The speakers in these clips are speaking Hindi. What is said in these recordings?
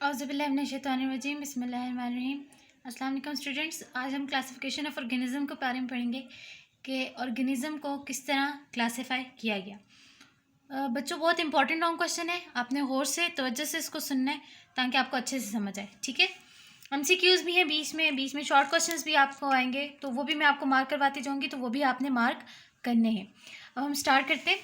औज़ुबिल्लाहिमिनश्शैतानिर्रजीम बिस्मिल्लाहिर्रहमानिर्रहीम। अस्सलाम वालेकुम स्टूडेंट्स, आज हम क्लासिफिकेशन ऑफ ऑर्गेनिज़म के बारे में पढ़ेंगे कि ऑर्गेनिज़म को किस तरह क्लासिफाई किया गया। बच्चों, बहुत इंपॉर्टेंट लॉन्ग क्वेश्चन है, आपने गौर से तवज्जो से इसको सुनना है ताकि आपको अच्छे से समझ आए। ठीक है, MCQs भी हैं बीच में शॉर्ट क्वेश्चंस भी आपको आएंगे, तो वो भी मैं आपको मार्क करवाती जाऊँगी, तो वो भी आपने मार्क करने हैं। अब हम स्टार्ट करते हैं।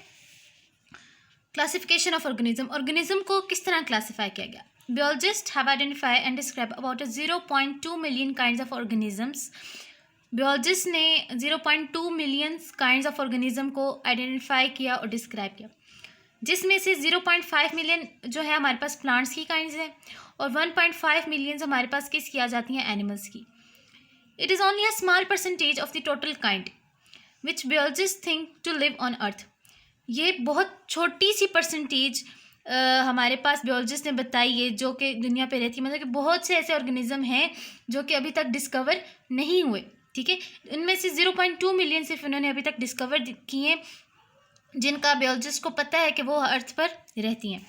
क्लासिफिकेशन ऑफ ऑर्गेनिज्म को किस तरह क्लासिफाई किया गया। Biologists have identified and described about 0.2 million kinds of organisms. बियोलॉजिस्ट ने 0.2 मिलियन काइंड्स ऑफ ऑर्गेनिज्म को आइडेंटिफाई किया और डिस्क्राइब किया, जिसमें से 0.5 मिलियन जो है हमारे पास प्लांट्स की काइंड्स हैं और 1.5 मिलियन हमारे पास किसकी आ जाती हैं, एनिमल्स की। It is only a small percentage of the total kind which biologist think to live on earth. ये बहुत छोटी सी परसेंटेज हमारे पास बियोलॉजिस्ट ने बताई है जो कि दुनिया पे रहती है, मतलब कि बहुत से ऐसे ऑर्गेनिज्म हैं जो कि अभी तक डिस्कवर नहीं हुए। ठीक है, इनमें से 0.2 मिलियन सिर्फ इन्होंने अभी तक डिस्कवर किए हैं, जिनका बियोलॉजिस्ट को पता है कि वो अर्थ पर रहती हैं।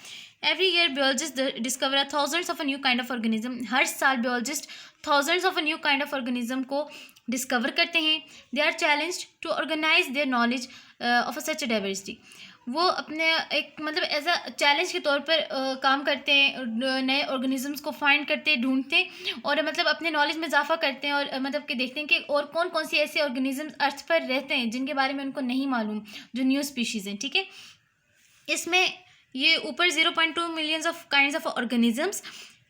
Every year biologist discover thousands of a new kind of organism. हर साल biologist thousands of a new kind of organism को डिस्कवर करते हैं। They are challenged to organize their knowledge of such diversity. वो अपने एक मतलब एज अ चैलेंज के तौर पर काम करते हैं, नए ऑर्गेनिजम्स को फाइंड करते हैं, ढूंढते हैं और मतलब अपने नॉलेज में इजाफा करते हैं और मतलब कि देखते हैं कि और कौन कौन सी ऐसे ऑर्गेनिजम्स अर्थ पर रहते हैं जिनके बारे में उनको नहीं मालूम, जो न्यू स्पीशीज़ हैं। ठीक है, इसमें ये ऊपर 0.2 millions of kinds of organisms,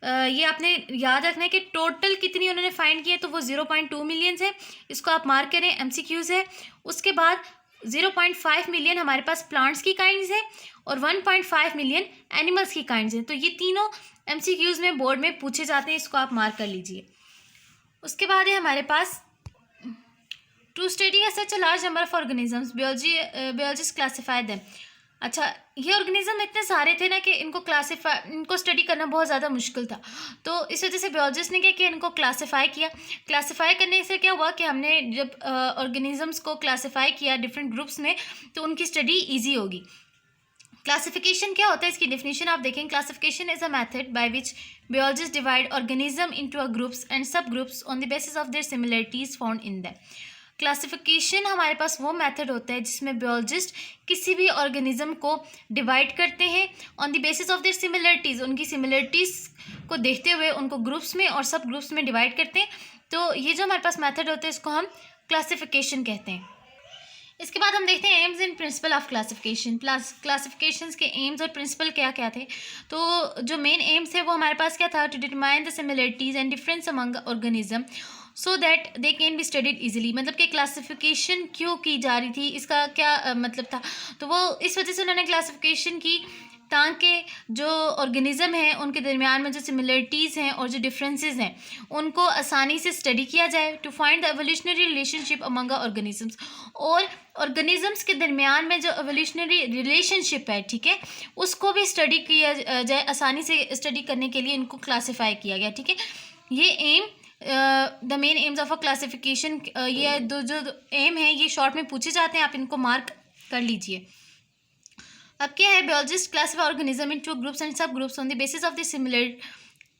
ये आपने याद रखना है कि टोटल कितनी उन्होंने फाइंड किया, तो वो 0.2 मिलियंस है। इसको आप मार्क करें, MCQs है। उसके बाद 0.5 मिलियन हमारे पास प्लांट्स की काइंड्स है और 1.5 मिलियन एनिमल्स की काइंड्स हैं। तो ये तीनों MCQs में बोर्ड में पूछे जाते हैं, इसको आप मार्क कर लीजिए। उसके बाद है हमारे पास to study such a large number of organisms biologist classify them. अच्छा, ये ऑर्गेनिज्म इतने सारे थे ना कि इनको स्टडी करना बहुत ज़्यादा मुश्किल था, तो इस वजह से बियोलॉजिस्ट ने क्या किया, इनको क्लासीफाई किया। क्लासीफाई करने से क्या हुआ कि हमने जब ऑर्गेनिजम्स को क्लासीफाई किया डिफरेंट ग्रुप्स में, तो उनकी स्टडी ईजी होगी। क्लासिफिकेशन क्या होता है, इसकी डेफिनेशन आप देखें। Classification is a method by which biologist divide organism into a groups and sub groups on the basis of their similarities found in them. Classification हमारे पास वो मेथड होता है जिसमें बियोलॉजिस्ट किसी भी ऑर्गेनिज्म को डिवाइड करते हैं on the basis of there similarities, उनकी सिमिलरिटीज़ को देखते हुए उनको ग्रुप्स में और सब ग्रुप्स में डिवाइड करते हैं। तो ये जो हमारे पास मेथड होता है इसको हम क्लासिफिकेशन कहते हैं। इसके बाद हम देखते हैं AIIMS and principle of classification. Classifications के एम्स और प्रिंसिपल क्या क्या थे। तो जो मेन एम्स थे वो हमारे पास क्या था, to determine the similarities and difference among organism so that they can be studied easily. मतलब कि क्लासिफिकेशन क्यों की जा रही थी, इसका क्या मतलब था, तो वो इस वजह से उन्होंने क्लासिफिकेशन की ताकि जो ऑर्गेनिज्म है उनके दरमियान में जो सिमिलरिटीज़ हैं और जो डिफरेंसेस हैं उनको आसानी से स्टडी किया जाए, to find the evolutionary relationship among organisms. और ऑर्गेनिजम्स के दरमियान में जो एवोल्यूशनरी रिलेशनशिप है, ठीक है, उसको भी स्टडी किया जाए, आसानी से स्टडी करने के लिए इनको क्लासीफाई किया गया। ठीक है, ये am the main aims of a classification, ये दो जो एम है ये शॉर्ट में पूछे जाते हैं, आप इनको मार्क कर लीजिए। अब क्या है, biologist classify organism into groups and sub groups on the basis of the similar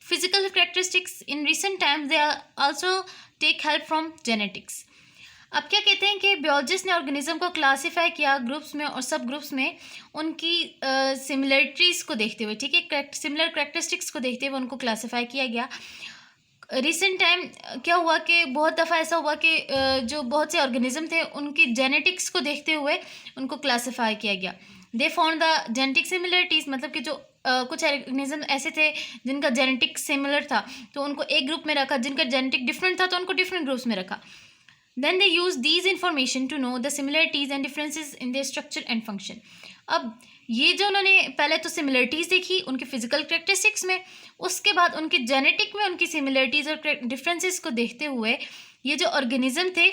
physical characteristics. In recent times they also take help from genetics. अब क्या कहते हैं कि बियोलॉजिस्ट ने ऑर्गेनिज्म को क्लासीफाई किया ग्रुप्स में और सब ग्रुप्स में उनकी सिमिलरिटीज़ को देखते हुए। ठीक है, सिमिलर कैरेक्टरिस्टिक्स को देखते हुए उनको क्लासीफाई किया गया। रिसेंट टाइम क्या हुआ कि बहुत दफ़ा ऐसा हुआ कि जो बहुत से ऑर्गेनिज्म थे उनकी जेनेटिक्स को देखते हुए उनको क्लासीफाई किया गया। They found the genetic similarities, मतलब कि जो कुछ ऑर्गेनिज्म ऐसे थे जिनका जेनेटिक सिमिलर था तो उनको एक ग्रुप में रखा, जिनका जेनेटिक डिफरेंट था तो उनको डिफरेंट ग्रुप्स में रखा। Then they use these information to know the similarities and differences in their structure and function. अब ये जो उन्होंने पहले तो सिमिलरिटीज़ देखी उनके फिजिकल कैरेक्टरिस्टिक्स में, उसके बाद उनके जेनेटिक में उनकी सिमिलरिटीज़ और डिफरेंसेस को देखते हुए ये जो ऑर्गेनिज्म थे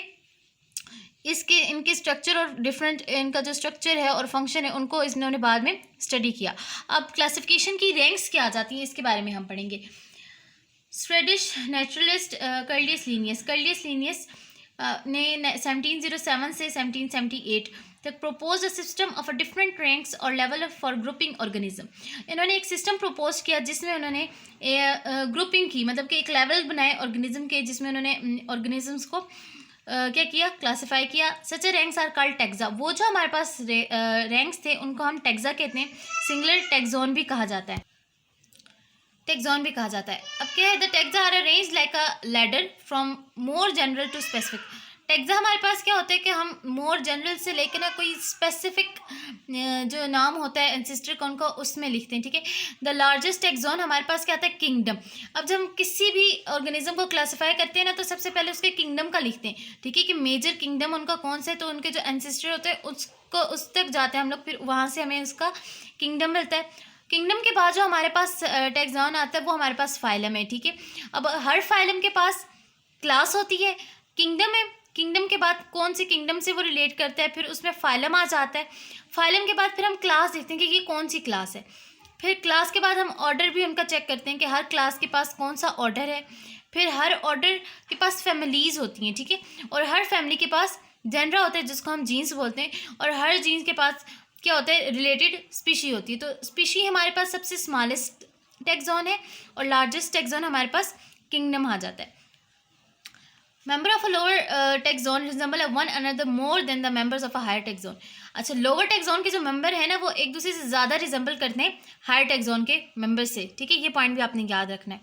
इनके स्ट्रक्चर और डिफरेंट इनका जो स्ट्रक्चर है और फंक्शन है उनको इन्होंने बाद में स्टडी किया। अब क्लासिफिकेशन की रैंक्स क्या आ जाती हैं इसके बारे में हम पढ़ेंगे। स्वेडिश नेचुरलिस्ट कर्लियस लीनियस ने 1707 से 1778 तक propose a system of a different ranks और लेवल फॉर ग्रुपिंग ऑर्गेनिज्म। इन्होंने एक सिस्टम प्रपोज किया जिसमें उन्होंने ग्रुपिंग की, मतलब कि एक लेवल बनाए ऑर्गेनिज्म के, जिसमें उन्होंने ऑर्गेनिजम्स को क्या किया, क्लासीफाई किया। सच रैंक्स आर कॉल्ड टैक्सा। वो जो हमारे पास रैंक्स थे उनको हम टैक्सा कहते हैं। सिंगुलर टैक्सोन भी कहा जाता है, टैक्सोन भी कहा जाता है। अब क्या है, the taxa are arranged like a ladder from more general to specific. Taxa हमारे पास क्या होता है कि हम मोर जनरल से लेकर ना कोई स्पेसिफिक जो नाम होता है एंसेस्टर का उनका, उसमें लिखते हैं, ठीक है। द लार्जेस्ट टैक्सोन हमारे पास क्या आता है, किंगडम। अब जब हम किसी भी ऑर्गेनिज्म को क्लासीफाई करते हैं ना, तो सबसे पहले उसके किंगडम का लिखते हैं, ठीक है, कि मेजर किंगडम उनका कौन सा है। तो उनके जो एंसेस्टर होते हैं उसको उस तक जाते हैं हम लोग, फिर वहाँ से हमें उसका किंगडम मिलता है। किंगडम के बाद जो हमारे पास टैक्सॉन आता है वो हमारे पास फाइलम है, ठीक है। अब हर फाइलम के पास क्लास होती है, किंगडम है। किंगडम के बाद कौन से किंगडम से वो रिलेट करता है, फिर उसमें फाइलम आ जाता है। फाइलम के बाद फिर हम क्लास देखते हैं कि ये कौन सी क्लास है। फिर क्लास के बाद हम ऑर्डर भी उनका चेक करते हैं कि हर क्लास के पास कौन सा ऑर्डर है। फिर हर ऑर्डर के पास फैमिलीज़ होती हैं, ठीक है, और हर फैमिली के पास जेनरा होता है जिसको हम जीन्स बोलते हैं, और हर जीन्स के पास क्या होता है, रिलेटेड स्पीशी होती है। तो स्पीशी हमारे पास सबसे स्मॉलेस्ट टैक्सॉन है, और लार्जेस्ट टैक्सॉन हमारे पास किंगडम आ जाता है। Member of a lower taxon resemble one another more than the members of a higher taxon. अच्छा, लोअर टैक्सॉन के जो मेंबर है ना, वो एक दूसरे से ज़्यादा रिजेंबल करते हैं हायर टैक्सॉन के मेंबर से, ठीक है। ये पॉइंट भी आपने याद रखना है।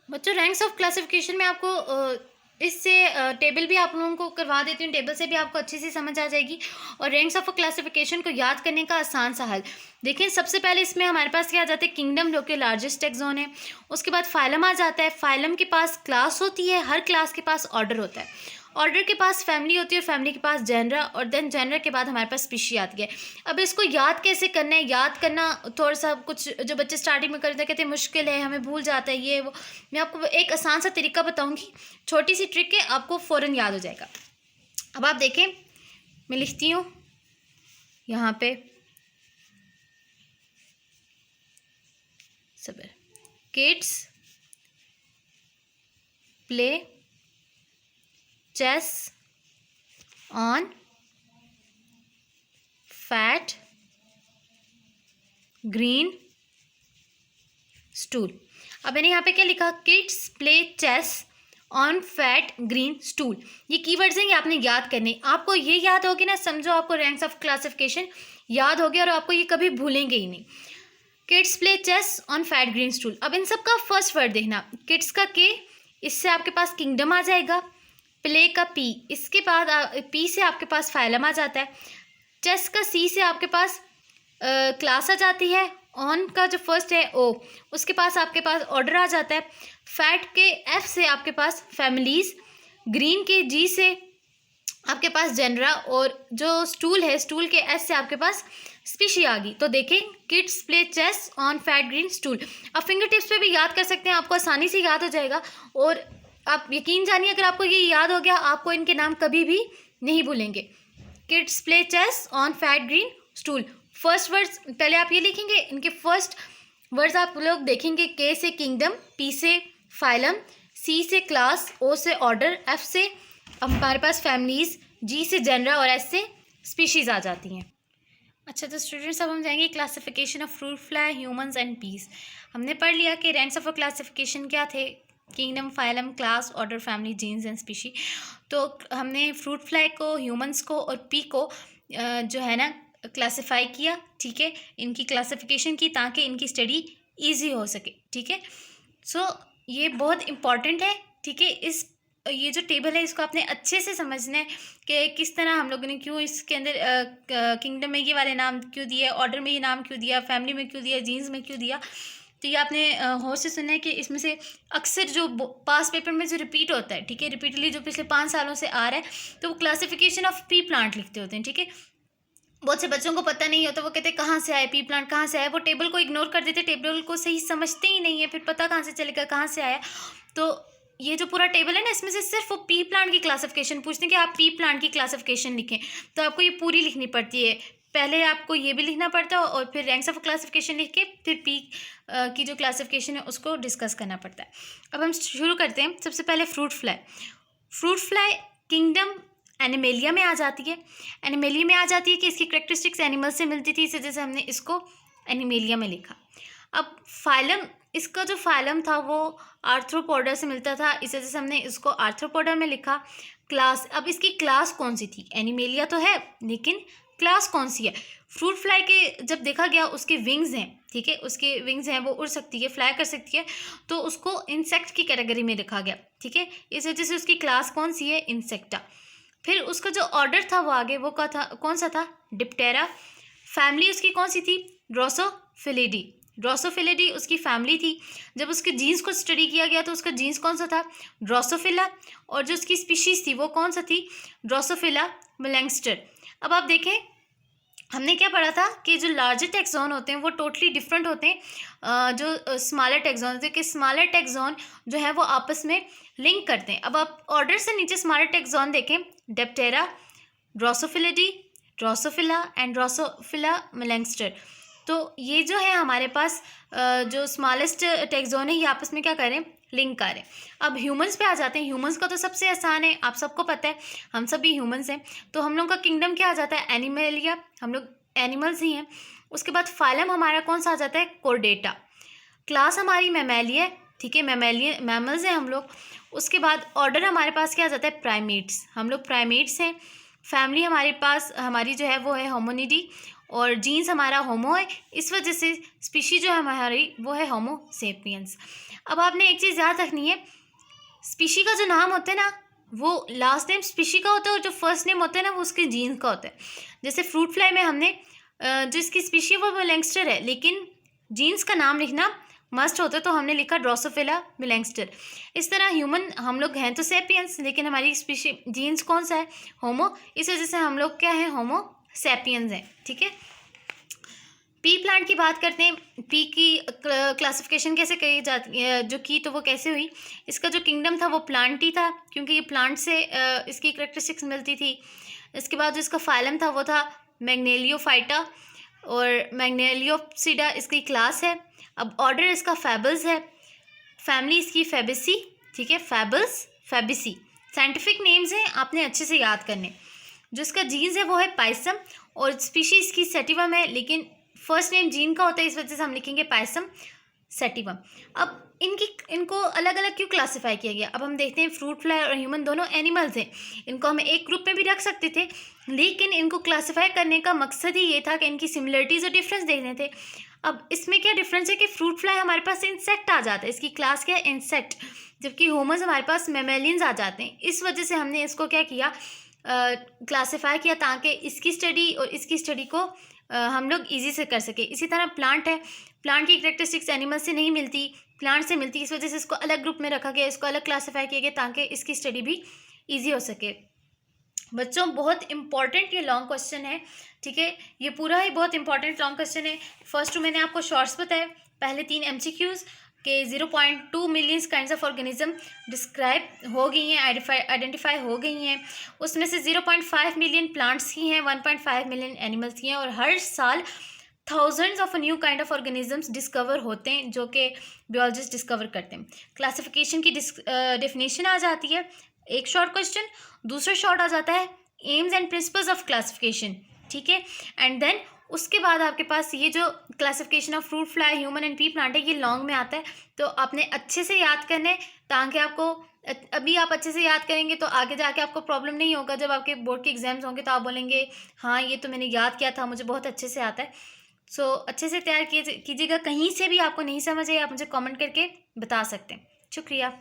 बच्चों, रैंक्स ऑफ क्लासिफिकेशन में आपको इससे टेबल भी आप लोगों को करवा देती हूँ, टेबल से भी आपको अच्छी सी समझ आ जाएगी। और रैंक्स ऑफ क्लासिफिकेशन को याद करने का आसान सा हल देखें। सबसे पहले इसमें हमारे पास क्या आ जाता है, किंगडम जो कि लार्जेस्ट टैक्सॉन है। उसके बाद फाइलम आ जाता है। फाइलम के पास क्लास होती है, हर क्लास के पास ऑर्डर होता है। ऑर्डर के पास फैमिली होती है, और फैमिली के पास जेनरा, और देन जेनरा के बाद हमारे पास स्पीशी आती है। अब इसको याद कैसे करना है, याद करना थोड़ा सा कुछ जो बच्चे स्टार्टिंग में करते हैं, कहते हैं मुश्किल है, हमें भूल जाता है ये वो। मैं आपको एक आसान सा तरीका बताऊंगी, छोटी सी ट्रिक है, आपको फ़ौरन याद हो जाएगा। अब आप देखें, मैं लिखती हूँ यहाँ पे सबर, kids play chess on fat green stool। अब मैंने यहाँ पे क्या लिखा, kids play chess on fat green stool. ये कीवर्ड्स हैं, ये आपने याद करने। आपको ये याद होगी ना, समझो आपको रैंक्स ऑफ क्लासिफिकेशन याद हो गया, और आपको ये कभी भूलेंगे ही नहीं। Kids play chess on fat green stool. अब इन सब का फर्स्ट वर्ड देखना, किड्स का के, इससे आपके पास किंगडम आ जाएगा। प्ले का पी, इसके बाद पी से आपके पास फाइलम आ जाता है। चेस का सी से आपके पास क्लास आ जाती है। ऑन का जो फर्स्ट है ओ, उसके पास आपके पास ऑर्डर आ जाता है। फैट के एफ से आपके पास फैमिलीज। ग्रीन के जी से आपके पास जेनरा, और जो स्टूल है स्टूल के एस से आपके पास स्पीशी आ गई। तो देखें, kids play chess on fat green stool. आप फिंगर टिप्स पे भी याद कर सकते हैं, आपको आसानी से याद हो जाएगा। और आप यकीन जानिए, अगर आपको ये याद हो गया, आपको इनके नाम कभी भी नहीं भूलेंगे। Kids play chess on fat green stool. First words पहले आप ये लिखेंगे, इनके फर्स्ट वर्ड्स आप लोग देखेंगे, के से किंगडम, पी से फाइलम, सी से क्लास, ओ से ऑर्डर, एफ से हमारे पास फैमिलीज, जी से जेनरा, और एस से स्पीशीज आ जाती हैं। अच्छा, तो स्टूडेंट्स अब हम जाएंगे classification of fruit fly, humans and peas. हमने पढ़ लिया कि रैंक्स ऑफ क्लासिफिकेशन क्या थे, kingdom, phylum, class, order, family, genus and species. तो हमने फ्रूट फ्लाई को, ह्यूमंस को और पी को जो है ना क्लासिफाई किया, ठीक है, इनकी क्लासिफिकेशन की, ताकि इनकी स्टडी ईजी हो सके, ठीक है। सो ये बहुत इम्पॉर्टेंट है, ठीक है। ये जो टेबल है इसको आपने अच्छे से समझना है कि किस तरह हम लोगों ने क्यों इसके अंदर किंगडम में ये वाले नाम क्यों दिए, ऑर्डर में ये नाम क्यों दिया, फैमिली में क्यों दिया, जीन्स में क्यों दिया। तो ये आपने होश से सुनना है कि इसमें से अक्सर जो पास पेपर में जो रिपीट होता है, ठीक है, रिपीटली जो पिछले 5 सालों से आ रहा है, तो वो क्लासिफिकेशन ऑफ पी प्लांट लिखते होते हैं, ठीक है। बहुत से बच्चों को पता नहीं होता, वो कहते हैं कहाँ से आए पी प्लांट, कहाँ से आया, वो टेबल को इग्नोर कर देते, टेबल को सही समझते ही नहीं है, फिर पता कहाँ से चलेगा कहाँ से आया। तो ये जो पूरा टेबल है ना, इसमें से सिर्फ वो पी प्लांट की क्लासिफिकेशन पूछते हैं कि आप पी प्लांट की क्लासिफिकेशन लिखें, तो आपको ये पूरी लिखनी पड़ती है। पहले आपको ये भी लिखना पड़ता है, और फिर रैंक्स ऑफ क्लासिफिकेशन लिख के फिर पी की जो क्लासिफिकेशन है उसको डिस्कस करना पड़ता है। अब हम शुरू करते हैं। सबसे पहले fruit fly. Fruit fly kingdom animalia में आ जाती है। एनिमेलिया में आ जाती है कि इसकी करेक्टरिस्टिक्स एनिमल से मिलती थी, इस वजह से हमने इसको एनिमेलिया में लिखा। अब फाइलम, इसका जो फाइलम था वो आर्थ्रोपोडा से मिलता था, इस वजह से हमने इसको आर्थ्रोपोडा में लिखा। क्लास, अब इसकी क्लास कौन सी थी? एनिमेलिया तो है लेकिन क्लास कौन सी है? फ्रूट फ्लाई के जब देखा गया उसके विंग्स हैं, ठीक है, उसके विंग्स हैं, वो उड़ सकती है, फ्लाई कर सकती है, तो उसको इंसेक्ट की कैटेगरी में रखा गया, ठीक है, इस वजह से उसकी क्लास कौन सी है? इंसेक्टा। फिर उसका जो ऑर्डर था वो आगे वो का था, कौन सा था? डिप्टेरा। फैमिली उसकी कौन सी थी? ड्रोसोफिलिडी। ड्रोसोफिलिडी उसकी फैमिली थी। जब उसके जीन्स को स्टडी किया गया तो उसका जीन्स कौन सा था? ड्रोसोफिला। और जो उसकी स्पीशीज़ थी वो कौन सा थी? ड्रोसोफिला मेलैंगस्टर। अब आप देखें, हमने क्या पढ़ा था कि जो लार्जर टैक्सॉन होते हैं वो टोटली डिफरेंट होते हैं जो स्मॉलर टैक्सॉन होते हैं, कि स्मॉलर टैक्सॉन जो है वो आपस में लिंक करते हैं। अब आप ऑर्डर से नीचे स्मॉलर टैक्सॉन देखें, डेप्टेरा, ड्रोसोफिलिडी, ड्रोसोफिला एंड ड्रोसोफिला मेलैंगस्टर। तो ये जो है हमारे पास जो स्मॉलेस्ट टैक्सॉन है ये आपस में क्या करें? लिंक करें। अब ह्यूमंस पे आ जाते हैं। ह्यूमंस का तो सबसे आसान है, आप सबको पता है, हम सब भी ह्यूमंस हैं, तो हम लोग का किंगडम क्या आ जाता है? एनिमेलिया, हम लोग एनिमल्स ही हैं। उसके बाद फाइलम हमारा कौन सा आ जाता है? कोर्डेटा। क्लास हमारी मैमेलिया, ठीक है, मैमेलिया मैमल्स हैं हम लोग। उसके बाद ऑर्डर हमारे पास क्या आ जाता है? प्राइमेट्स, हम लोग प्राइमेट्स हैं। फैमिली हमारे पास हमारी जो है वो है होमोनिडी, और जीन्स हमारा होमो है, इस वजह से स्पीशी जो है हमारी वो है होमो सेपियंस। अब आपने एक चीज़ याद रखनी है, स्पीशी का जो नाम होता है ना वो लास्ट नेम स्पीशी का होता है, और जो फर्स्ट नेम होता है ना वो उसके जीन्स का होता है। जैसे फ्रूट फ्लाई में हमने जो इसकी स्पीशी वो मेलैंगस्टर है, लेकिन जीन्स का नाम लिखना मस्ट होता है, तो हमने लिखा ड्रोसोफिला मेलैंगस्टर। इस तरह ह्यूमन हम लोग हैं तो सेपियंस, लेकिन हमारी स्पीशी जीन्स कौन सा है? होमो, इस वजह से हम लोग क्या है? होमो सेपियंस हैं, ठीक है। पी प्लांट की बात करते हैं। पी की क्लासिफिकेशन कैसे करी जाती है, जो की तो वो कैसे हुई? इसका जो किंगडम था वो प्लांट ही था, क्योंकि ये प्लांट से इसकी करेक्टरिस्टिक्स मिलती थी। इसके बाद जो इसका फाइलम था वो था मैग्नेलियोफाइटा, और मैग्नेलियोप्सिडा इसकी क्लास है। अब ऑर्डर इसका फैबल्स है, फैमिली इसकी फैबेसी, ठीक है, फैबल्स फैबेसी। साइंटिफिक नेम्स हैं, आपने अच्छे से याद करने। जो इसका जीन्स है वो है पाइसम, और स्पीशीज की सेटिवम है, लेकिन फर्स्ट नेम जीन का होता है, इस वजह से हम लिखेंगे पाइसम सेटिवम। अब इनको अलग अलग क्यों क्लासिफाई किया गया? अब हम देखते हैं, फ्रूट फ्लाई और ह्यूमन दोनों एनिमल्स हैं, इनको हम एक ग्रुप में भी रख सकते थे, लेकिन इनको क्लासिफाई करने का मकसद ही ये था कि इनकी सिमिलरिटीज़ और डिफरेंस देखने थे। अब इसमें क्या डिफरेंस है कि फ्रूट फ्लाई हमारे पास इंसेक्ट आ जाता है, इसकी क्लास क्या है? इंसेक्ट, जबकि ह्यूमन्स हमारे पास मेमेलियंस आ जाते हैं। इस वजह से हमने इसको क्या किया? क्लासिफाई किया, ताकि इसकी स्टडी और इसकी स्टडी को हम लोग इजी से कर सके। इसी तरह प्लांट है, प्लांट की करेक्टरिस्टिक्स एनिमल से नहीं मिलती, प्लांट से मिलती, इस वजह से इसको अलग ग्रुप में रखा गया, इसको अलग क्लासिफाई किया गया, ताकि इसकी स्टडी भी ईजी हो सके। बच्चों बहुत इंपॉर्टेंट ये लॉन्ग क्वेश्चन है, ठीक है, ये पूरा ही बहुत इंपॉर्टेंट लॉन्ग क्वेश्चन है। फर्स्ट मैंने आपको शॉर्ट्स बताए, पहले 3 MCQs के 0.2 millions kinds of organism describe हो गई हैं, आइडेंटिफाई हो गई हैं। उसमें से 0.5 मिलियन प्लांट्स की हैं, 1.5 मिलियन एनिमल्स की हैं, और हर साल thousands of new kind of organisms discover होते हैं, जो कि बियोलॉजिस्ट डिस्कवर करते हैं। क्लासिफिकेशन की डेफिनेशन आ जाती है, एक शॉर्ट क्वेश्चन। दूसरा शॉर्ट आ जाता है AIIMS and principles of classification, ठीक है, एंड देन उसके बाद आपके पास ये जो classification of fruit fly, human and P plant है, ये लॉन्ग में आता है, तो आपने अच्छे से याद करना है, ताकि आपको अभी आप अच्छे से याद करेंगे तो आगे जाके आपको प्रॉब्लम नहीं होगा। जब आपके बोर्ड के एग्जाम्स होंगे तो आप बोलेंगे हाँ ये तो मैंने याद किया था, मुझे बहुत अच्छे से आता है। सो अच्छे से तैयार कीजिएगा। कहीं से भी आपको नहीं समझ आए आप मुझे कमेंट करके बता सकते हैं। शुक्रिया।